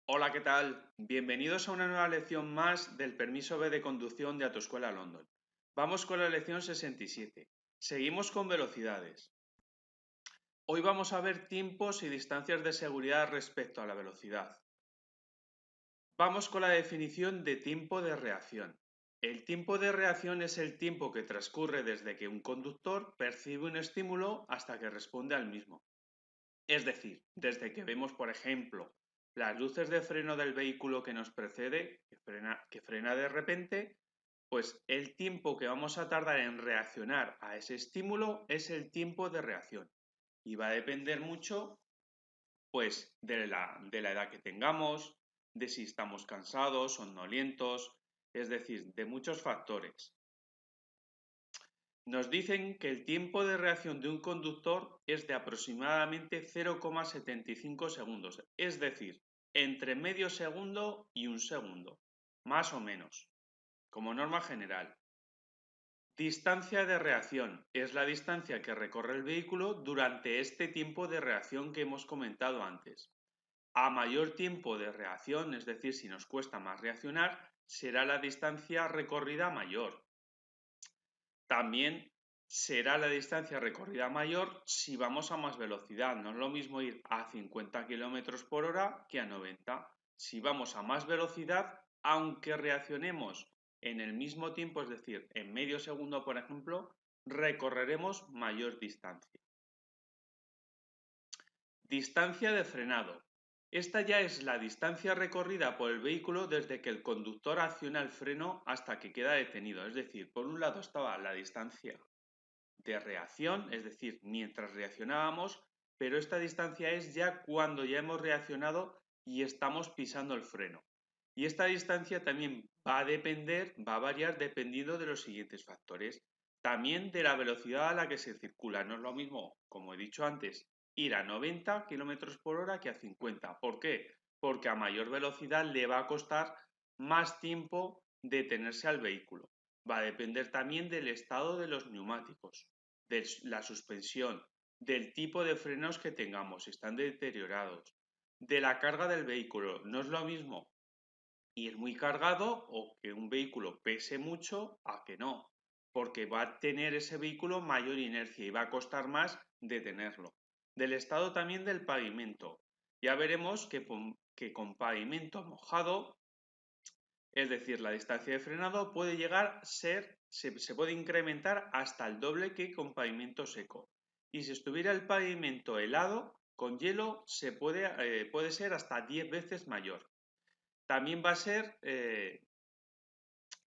Hola, ¿qué tal? Bienvenidos a una nueva lección más del permiso B de conducción de Autoescuela London. Vamos con la lección 67. Seguimos con velocidades. Hoy vamos a ver tiempos y distancias de seguridad respecto a la velocidad. Vamos con la definición de tiempo de reacción. El tiempo de reacción es el tiempo que transcurre desde que un conductor percibe un estímulo hasta que responde al mismo. Es decir, desde que vemos, por ejemplo, las luces de freno del vehículo que nos precede, que frena de repente, pues el tiempo que vamos a tardar en reaccionar a ese estímulo es el tiempo de reacción. Y va a depender mucho, pues, de la edad que tengamos, de si estamos cansados, somnolientos, es decir, de muchos factores. Nos dicen que el tiempo de reacción de un conductor es de aproximadamente 0,75 segundos, es decir, entre medio segundo y un segundo, más o menos, como norma general. Distancia de reacción es la distancia que recorre el vehículo durante este tiempo de reacción que hemos comentado antes. A mayor tiempo de reacción, es decir, si nos cuesta más reaccionar, será la distancia recorrida mayor. También será la distancia recorrida mayor si vamos a más velocidad. No es lo mismo ir a 50 km por hora que a 90. Si vamos a más velocidad, aunque reaccionemos en el mismo tiempo, es decir, en medio segundo, por ejemplo, recorreremos mayor distancia. Distancia de frenado. Esta ya es la distancia recorrida por el vehículo desde que el conductor acciona el freno hasta que queda detenido. Es decir, por un lado estaba la distancia de reacción, es decir, mientras reaccionábamos, pero esta distancia es ya cuando ya hemos reaccionado y estamos pisando el freno. Y esta distancia también va a depender, va a variar dependiendo de los siguientes factores. También de la velocidad a la que se circula. No es lo mismo, como he dicho antes, ir a 90 km por hora que a 50. ¿Por qué? Porque a mayor velocidad le va a costar más tiempo detenerse al vehículo. Va a depender también del estado de los neumáticos, de la suspensión, del tipo de frenos que tengamos, si están deteriorados, de la carga del vehículo. No es lo mismo ir muy cargado o que un vehículo pese mucho a que no, porque va a tener ese vehículo mayor inercia y va a costar más detenerlo. Del estado también del pavimento. Ya veremos que con pavimento mojado, es decir, la distancia de frenado puede llegar a ser, se puede incrementar hasta el doble que con pavimento seco. Y si estuviera el pavimento helado, con hielo puede ser hasta 10 veces mayor. También va a ser,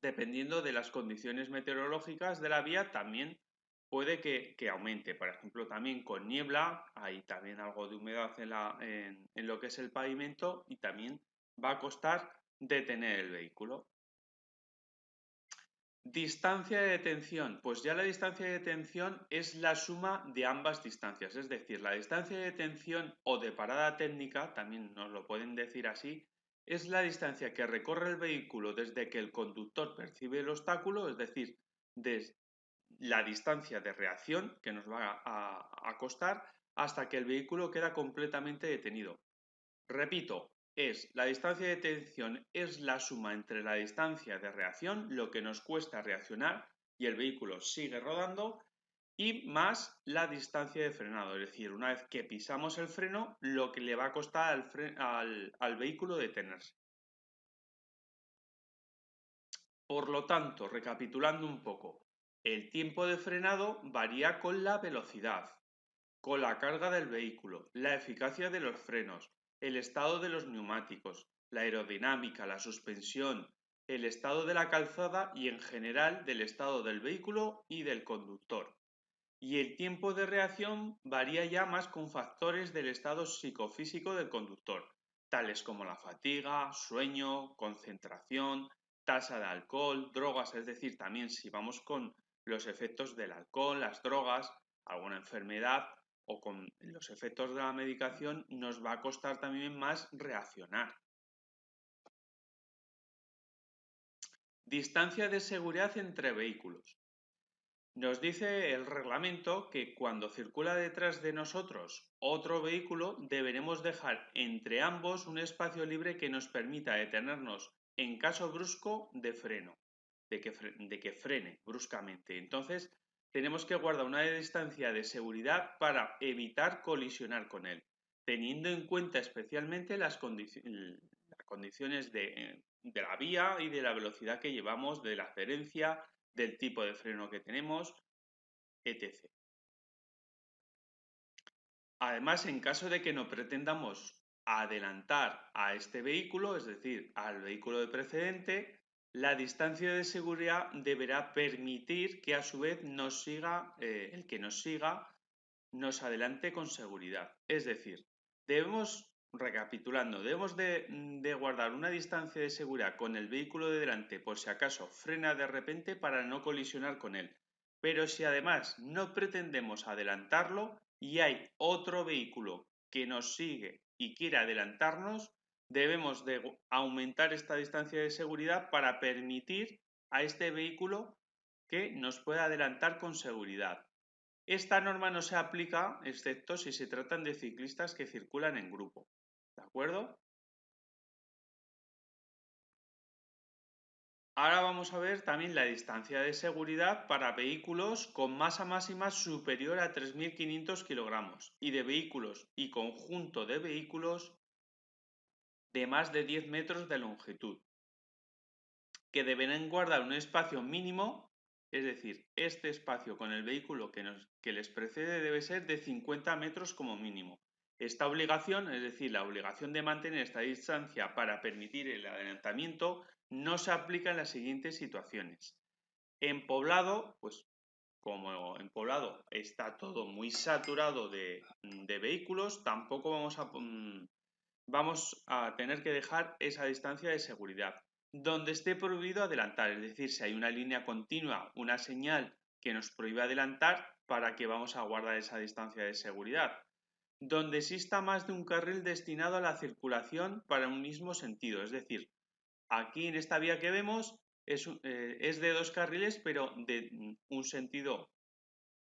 dependiendo de las condiciones meteorológicas de la vía, también puede que aumente. Por ejemplo, también con niebla, hay también algo de humedad en lo que es el pavimento y también va a costar detener el vehículo. Distancia de detención. Pues ya la distancia de detención es la suma de ambas distancias. Es decir, la distancia de detención o de parada técnica, también nos lo pueden decir así, es la distancia que recorre el vehículo desde que el conductor percibe el obstáculo, es decir, desde la distancia de reacción que nos va a costar hasta que el vehículo queda completamente detenido. Repito, la distancia de detención es la suma entre la distancia de reacción, lo que nos cuesta reaccionar y el vehículo sigue rodando, y más la distancia de frenado, es decir, una vez que pisamos el freno, lo que le va a costar al vehículo detenerse. Por lo tanto, recapitulando un poco, el tiempo de frenado varía con la velocidad, con la carga del vehículo, la eficacia de los frenos, el estado de los neumáticos, la aerodinámica, la suspensión, el estado de la calzada y en general del estado del vehículo y del conductor. Y el tiempo de reacción varía ya más con factores del estado psicofísico del conductor, tales como la fatiga, sueño, concentración, tasa de alcohol, drogas, es decir, también si vamos con los efectos del alcohol, las drogas, alguna enfermedad o con los efectos de la medicación, nos va a costar también más reaccionar. Distancia de seguridad entre vehículos. Nos dice el reglamento que cuando circula detrás de nosotros otro vehículo, deberemos dejar entre ambos un espacio libre que nos permita detenernos en caso brusco de freno, de que frene bruscamente. Entonces, tenemos que guardar una distancia de seguridad para evitar colisionar con él, teniendo en cuenta especialmente las condiciones de la vía y de la velocidad que llevamos, de la adherencia, del tipo de freno que tenemos, etc. Además, en caso de que no pretendamos adelantar a este vehículo, es decir, al vehículo de precedente, la distancia de seguridad deberá permitir que a su vez el que nos siga nos adelante con seguridad. Es decir, recapitulando, debemos de guardar una distancia de seguridad con el vehículo de delante por si acaso frena de repente para no colisionar con él. Pero si además no pretendemos adelantarlo y hay otro vehículo que nos sigue y quiere adelantarnos, debemos de aumentar esta distancia de seguridad para permitir a este vehículo que nos pueda adelantar con seguridad. Esta norma no se aplica excepto si se tratan de ciclistas que circulan en grupo. ¿De acuerdo? Ahora vamos a ver también la distancia de seguridad para vehículos con masa máxima superior a 3.500 kilogramos y de vehículos y conjunto de vehículos de más de 10 metros de longitud, que deberán guardar un espacio mínimo, es decir, este espacio con el vehículo que les precede debe ser de 50 metros como mínimo. Esta obligación, es decir, la obligación de mantener esta distancia para permitir el adelantamiento, no se aplica en las siguientes situaciones. En poblado, pues como en poblado está todo muy saturado de vehículos, tampoco vamos a tener que dejar esa distancia de seguridad. Donde esté prohibido adelantar, es decir, si hay una línea continua, una señal que nos prohíbe adelantar, ¿para qué vamos a guardar esa distancia de seguridad? Donde exista más de un carril destinado a la circulación para un mismo sentido, es decir, aquí en esta vía que vemos es de dos carriles, pero de un sentido,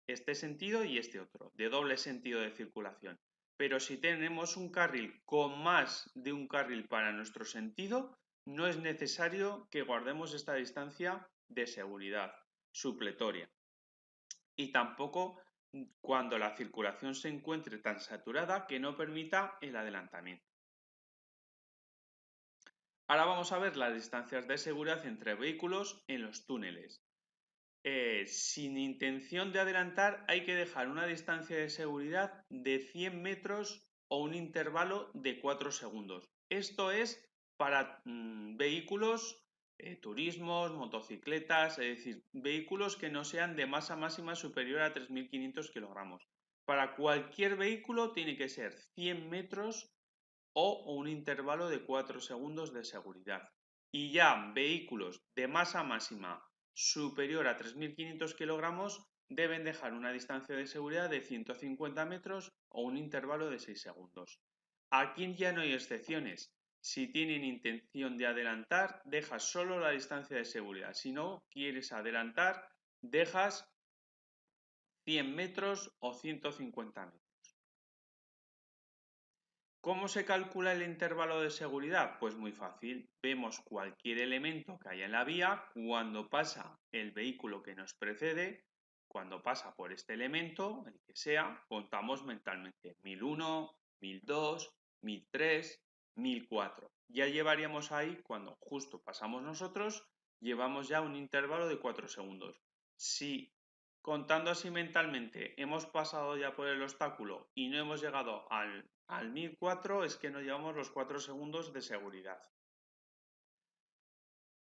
este sentido y este otro, de doble sentido de circulación. Pero si tenemos un carril con más de un carril para nuestro sentido, no es necesario que guardemos esta distancia de seguridad supletoria. Y tampoco cuando la circulación se encuentre tan saturada que no permita el adelantamiento. Ahora vamos a ver las distancias de seguridad entre vehículos en los túneles. Sin intención de adelantar, hay que dejar una distancia de seguridad de 100 metros o un intervalo de 4 segundos. Esto es para vehículos, turismos, motocicletas, es decir, vehículos que no sean de masa máxima superior a 3.500 kilogramos. Para cualquier vehículo tiene que ser 100 metros o un intervalo de 4 segundos de seguridad. Y ya vehículos de masa máxima superior a 3.500 kilogramos deben dejar una distancia de seguridad de 150 metros o un intervalo de 6 segundos. Aquí ya no hay excepciones. Si tienen intención de adelantar, dejas solo la distancia de seguridad. Si no quieres adelantar, dejas 100 metros o 150 metros. ¿Cómo se calcula el intervalo de seguridad? Pues muy fácil. Vemos cualquier elemento que haya en la vía, cuando pasa el vehículo que nos precede, cuando pasa por este elemento, el que sea, contamos mentalmente 1001, 1002, 1003, 1004. Ya llevaríamos ahí, cuando justo pasamos nosotros, llevamos ya un intervalo de 4 segundos. Si contando así mentalmente hemos pasado ya por el obstáculo y no hemos llegado al 1004, es que no llevamos los 4 segundos de seguridad.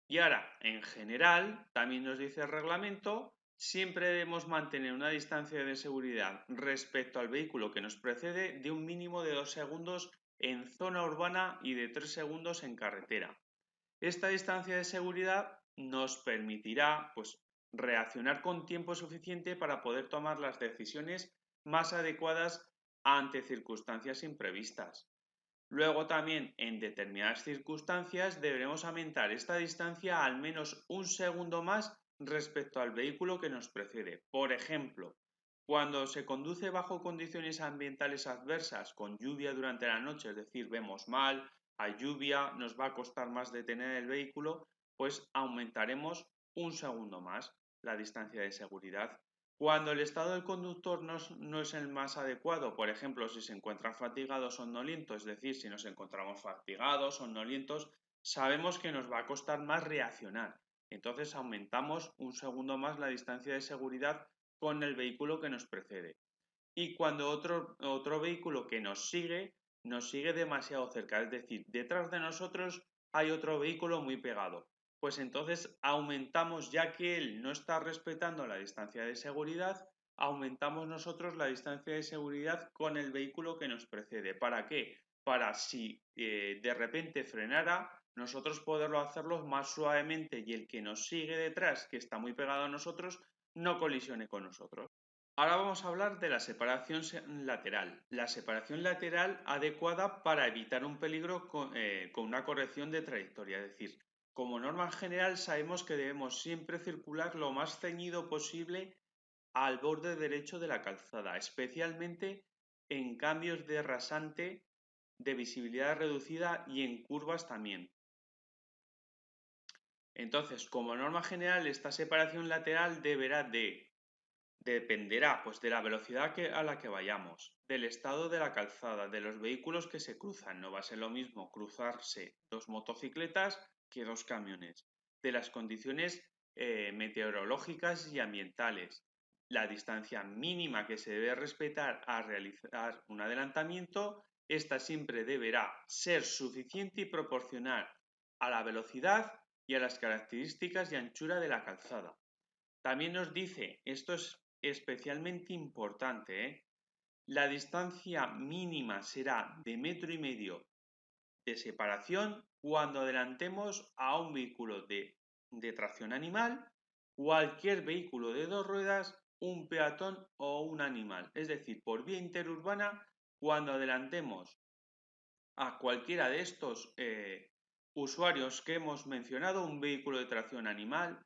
Y ahora, en general, también nos dice el reglamento, siempre debemos mantener una distancia de seguridad respecto al vehículo que nos precede de un mínimo de 2 segundos en zona urbana y de 3 segundos en carretera. Esta distancia de seguridad nos permitirá, pues, reaccionar con tiempo suficiente para poder tomar las decisiones más adecuadas ante circunstancias imprevistas. Luego también en determinadas circunstancias deberemos aumentar esta distancia al menos un segundo más respecto al vehículo que nos precede. Por ejemplo, cuando se conduce bajo condiciones ambientales adversas, con lluvia durante la noche, es decir, vemos mal, hay lluvia, nos va a costar más detener el vehículo, pues aumentaremos un segundo más la distancia de seguridad. Cuando el estado del conductor no es el más adecuado, por ejemplo, si se encuentra fatigado o somnoliento, es decir, si nos encontramos fatigados, somnolientos, sabemos que nos va a costar más reaccionar. Entonces aumentamos un segundo más la distancia de seguridad con el vehículo que nos precede. Y cuando otro vehículo que nos sigue demasiado cerca, es decir, detrás de nosotros hay otro vehículo muy pegado, pues entonces aumentamos, ya que él no está respetando la distancia de seguridad, aumentamos nosotros la distancia de seguridad con el vehículo que nos precede. ¿Para qué? Para si de repente frenara, nosotros poderlo hacerlo más suavemente y el que nos sigue detrás, que está muy pegado a nosotros, no colisione con nosotros. Ahora vamos a hablar de la separación lateral. La separación lateral adecuada para evitar un peligro con una corrección de trayectoria. Es decir, como norma general sabemos que debemos siempre circular lo más ceñido posible al borde derecho de la calzada, especialmente en cambios de rasante, de visibilidad reducida y en curvas también. Entonces, como norma general, esta separación lateral dependerá pues, de la velocidad a la que vayamos, del estado de la calzada, de los vehículos que se cruzan. No va a ser lo mismo cruzarse dos motocicletas que dos camiones, de las condiciones meteorológicas y ambientales, la distancia mínima que se debe respetar a realizar un adelantamiento. Esta siempre deberá ser suficiente y proporcional a la velocidad y a las características y anchura de la calzada. También nos dice, esto es especialmente importante, la distancia mínima será de 1,5 metros de separación cuando adelantemos a un vehículo de tracción animal, cualquier vehículo de dos ruedas, un peatón o un animal. Es decir, por vía interurbana, cuando adelantemos a cualquiera de estos usuarios que hemos mencionado, un vehículo de tracción animal,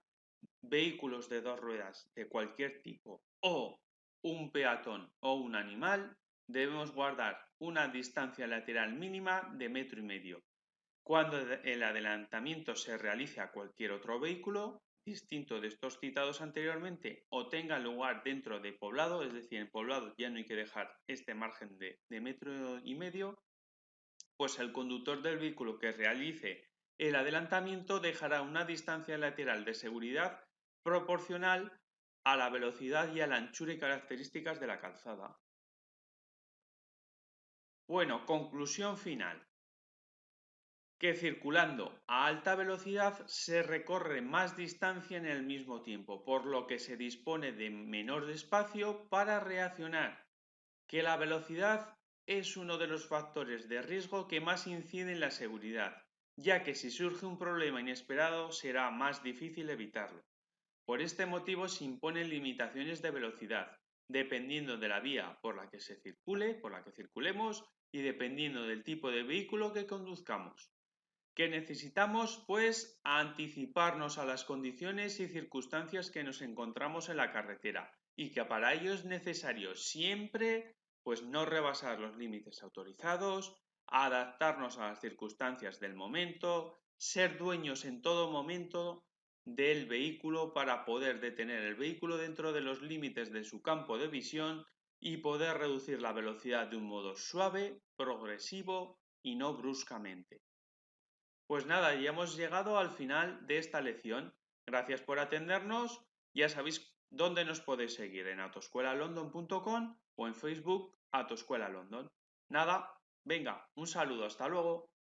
vehículos de dos ruedas de cualquier tipo o un peatón o un animal, debemos guardar una distancia lateral mínima de 1,5 metros. Cuando el adelantamiento se realice a cualquier otro vehículo, distinto de estos citados anteriormente, o tenga lugar dentro de poblado, es decir, en poblado ya no hay que dejar este margen de 1,5 metros, pues el conductor del vehículo que realice el adelantamiento dejará una distancia lateral de seguridad proporcional a la velocidad y a la anchura y características de la calzada. Bueno, conclusión final. Que circulando a alta velocidad se recorre más distancia en el mismo tiempo, por lo que se dispone de menor espacio para reaccionar. Que la velocidad es uno de los factores de riesgo que más incide en la seguridad, ya que si surge un problema inesperado será más difícil evitarlo. Por este motivo se imponen limitaciones de velocidad, dependiendo de la vía por la que se circule, por la que circulemos y dependiendo del tipo de vehículo que conduzcamos. ¿Qué necesitamos? Pues anticiparnos a las condiciones y circunstancias que nos encontramos en la carretera y que para ello es necesario siempre pues no rebasar los límites autorizados, adaptarnos a las circunstancias del momento, ser dueños en todo momento del vehículo para poder detener el vehículo dentro de los límites de su campo de visión y poder reducir la velocidad de un modo suave, progresivo y no bruscamente. Pues nada, ya hemos llegado al final de esta lección. Gracias por atendernos. Ya sabéis dónde nos podéis seguir, en autoescuelalondon.com o en Facebook Autoescuela London. Nada, venga, un saludo, hasta luego.